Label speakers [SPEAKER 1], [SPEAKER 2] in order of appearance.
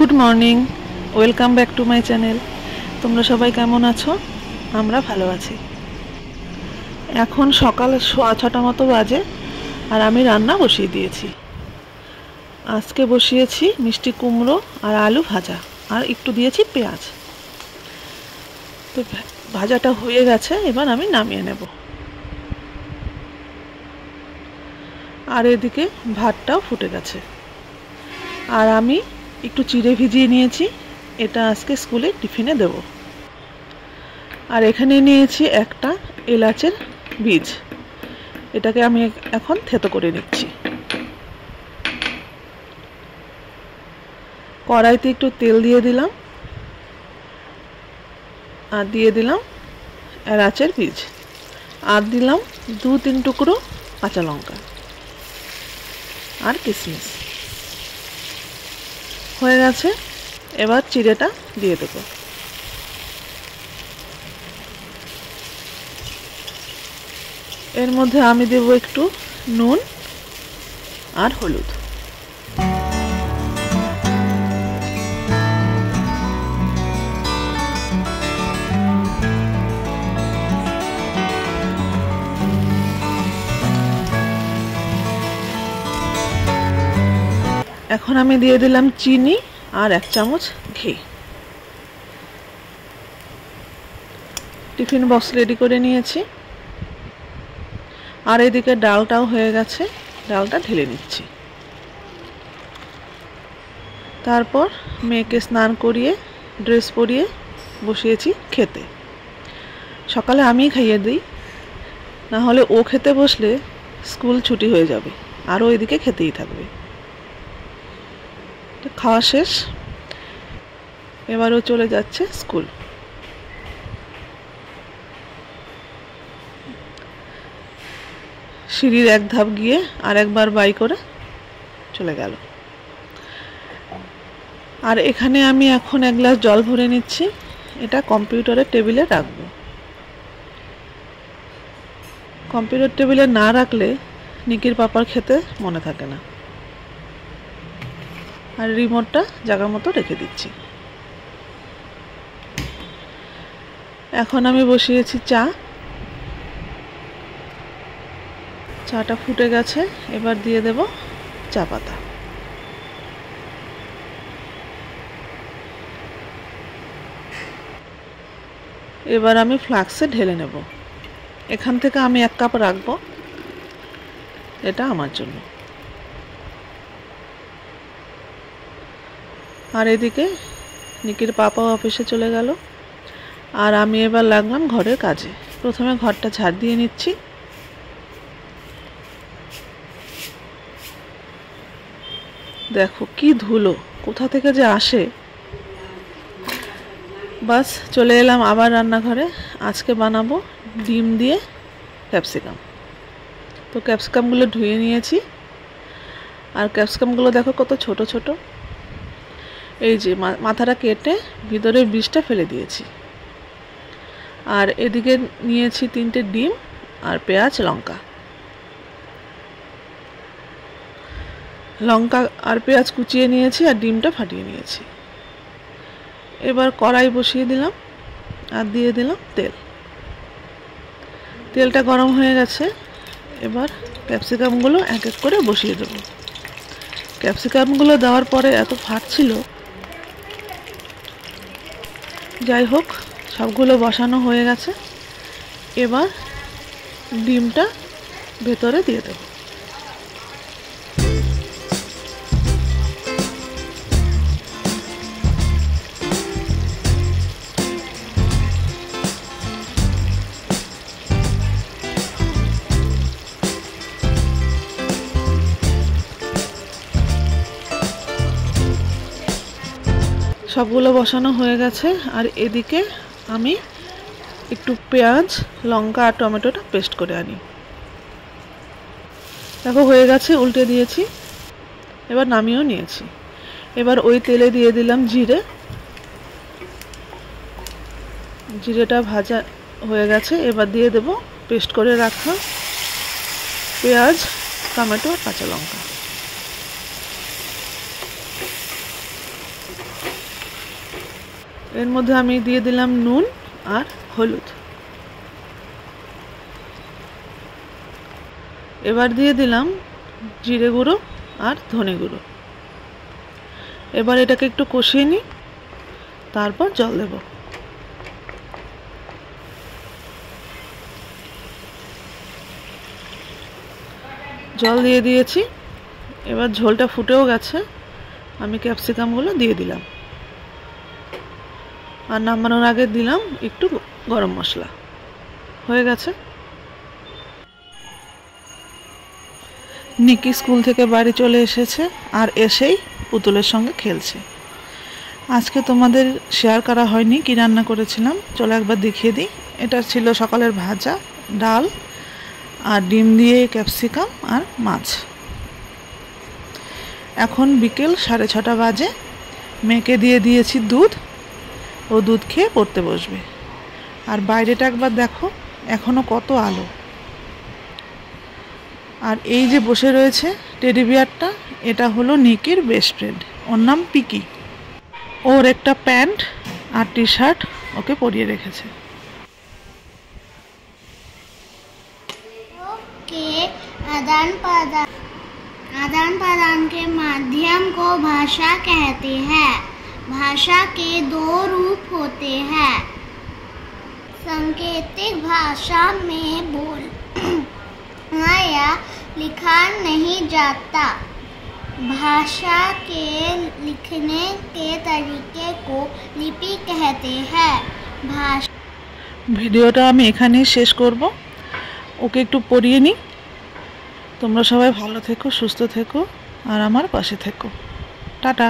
[SPEAKER 1] Good morning, welcome back to my channel. তোমরা সবাই কেমন আছো? আমরা ভালো আছি। এখন সকাল 6:30 মতো বাজে আর আমি রান্না বসিয়ে দিয়েছি। আজকে বসিয়েছি মিষ্টি কুমড়ো আর আলু ভাজা, আর একটু দিয়েছি পেঁয়াজ। তো ভাজাটা হয়ে গেছে, এবার আমি নামিয়ে নেব। আর এদিকে ভাতটাও ফুটে গেছে। আর আমি একটু চিড়ে ভিজিয়ে নিয়েছি, এটা আজকে স্কুলে টিফিনে দেব। আর এখানে নিয়েছি একটা এলাচের বীজ, এটাকে আমি এখন থেতো করে নিচ্ছি। কড়াইতে একটু তেল দিয়ে দিলাম আর দিয়ে দিলাম এলাচের বীজ, আর দিলাম 2-3 টুকরো কাঁচা লঙ্কা আর কিশমিশ। হয়ে গেছে, এবার চিড়েটা দিয়ে দেব। এর মধ্যে আমি দেব একটু নুন আর হলুদ। এখন আমি দিয়ে দিলাম চিনি আর 1 চামচ ঘি। টিফিন বক্স রেডি করে নিয়েছি। আর এদিকে ডালটাও হয়ে গেছে, ডালটা ঢেলে নিচ্ছি। তারপর মেয়েকে স্নান করিয়ে ড্রেস পরিয়ে বসিয়েছি খেতে। সকালে আমিই খাইয়ে দিই, না হলে ও খেতে বসলে স্কুল ছুটি হয়ে যাবে আর ও এদিকে খেতেই থাকবে। খাওয়া শেষ, এবারও চলে যাচ্ছে স্কুল। সিঁড়ির এক ধাপ গিয়ে আর একবার বাই করে চলে গেল। আর এখানে আমি এখন 1 গ্লাস জল ভরে নিচ্ছি, এটা কম্পিউটারের টেবিলে রাখবো। কম্পিউটার টেবিলে না রাখলে নিকির পাপার খেতে মনে থাকে না। আর রিমোটটা জায়গা মতো রেখে দিচ্ছি। এখন আমি বসিয়েছি চা। চাটা ফুটে গেছে, এবার দিয়ে দেব চা পাতা। এবার আমি ফ্লাক্সে ঢেলে নেব। এখান থেকে আমি 1 কাপ রাখবো, এটা আমার জন্য। আর এদিকে নিকির পাপাও অফিসে চলে গেল, আর আমি এবার লাগলাম ঘরের কাজে। প্রথমে ঘরটা ঝাড় দিয়ে নিচ্ছি। দেখো কি ধুলো, কোথা থেকে যে আসে। বাস চলে এলাম আবার রান্নাঘরে। আজকে বানাবো ডিম দিয়ে ক্যাপসিকাম। তো ক্যাপসিকামগুলো ধুয়ে নিয়েছি, আর ক্যাপসিকামগুলো দেখো কত ছোট ছোট। এই যে মাথাটা কেটে ভিতরের বীজটা ফেলে দিয়েছি। আর এদিকে নিয়েছি 3টে ডিম আর পেঁয়াজ, লঙ্কা আর পেঁয়াজ কুচিয়ে নিয়েছি, আর ডিমটা ফাটিয়ে নিয়েছি। এবার কড়াই বসিয়ে দিলাম আর দিয়ে দিলাম তেল। তেলটা গরম হয়ে গেছে, এবার ক্যাপসিকামগুলো এক এক করে বসিয়ে দেব। ক্যাপসিকামগুলো দেওয়ার পরে এত ফাটছিল, যাই হোক সবগুলো বসানো হয়ে গেছে। এবার ডিমটা ভেতরে দিয়ে দেব। সবগুলো বসানো হয়ে গেছে। আর এদিকে আমি একটু পেঁয়াজ, লঙ্কা আর টমেটোটা পেস্ট করে আনি। দেখো হয়ে গেছে, উল্টে দিয়েছি, এবার নামিয়েও নিয়েছি। এবার ওই তেলে দিয়ে দিলাম জিরে। জিরেটা ভাজা হয়ে গেছে, এবার দিয়ে দেব পেস্ট করে রাখা পেঁয়াজ, টমেটো আর কাঁচা লঙ্কা। এর মধ্যে আমি দিয়ে দিলাম নুন আর হলুদ। এবার দিয়ে দিলাম জিরে গুঁড়ো আর ধনে গুঁড়ো। এবার এটাকে একটু কষিয়ে নিই, তারপর জল দেব। জল দিয়ে দিয়েছি। এবার ঝোলটা ফুটেও গেছে, আমি ক্যাপসিকামগুলো দিয়ে দিলাম আর নামানোর আগে দিলাম একটু গরম মশলা। হয়ে গেছে। নিকি স্কুল থেকে বাড়ি চলে এসেছে আর এসেই পুতুলের সঙ্গে খেলছে। আজকে তোমাদের শেয়ার করা হয়নি কি রান্না করেছিলাম, চলো একবার দেখিয়ে দিই। এটা ছিল সকালের ভাজা, ডাল আর ডিম দিয়ে ক্যাপসিকাম আর মাছ। এখন বিকেল 6:30 বাজে। মেয়েকে দিয়ে দিয়েছি দুধ, ও দুধ খেয়ে পড়তে বসবে। আর বাইরেটা একবার দেখো, এখনো কত আলো। আর এই যে বসে রয়েছে টেডি বিয়ারটা, এটা হলো নিকির বেস্ট ফ্রেন্ড, ওর নাম পিকি। ওর একটা প্যান্ট আর টি শার্ট ওকে পরিয়ে রেখেছে।
[SPEAKER 2] के आदान प्रदान के माध्यम को भाषा कहते हैं। भाषा के दो रूप होते हैं। सांकेतिक भाषा में बोलना या लिखा नहीं जाता। भाषा के लिखने के तरीके को लिपि कहते हैं।
[SPEAKER 1] ভিডিওটা আমি এখানেই শেষ করব। ওকে একটু পড়িয়ে নিই। তোমরা সবাই ভালো থেকো, সুস্থ থেকো আর আমার পাশে থেকো। টাটা।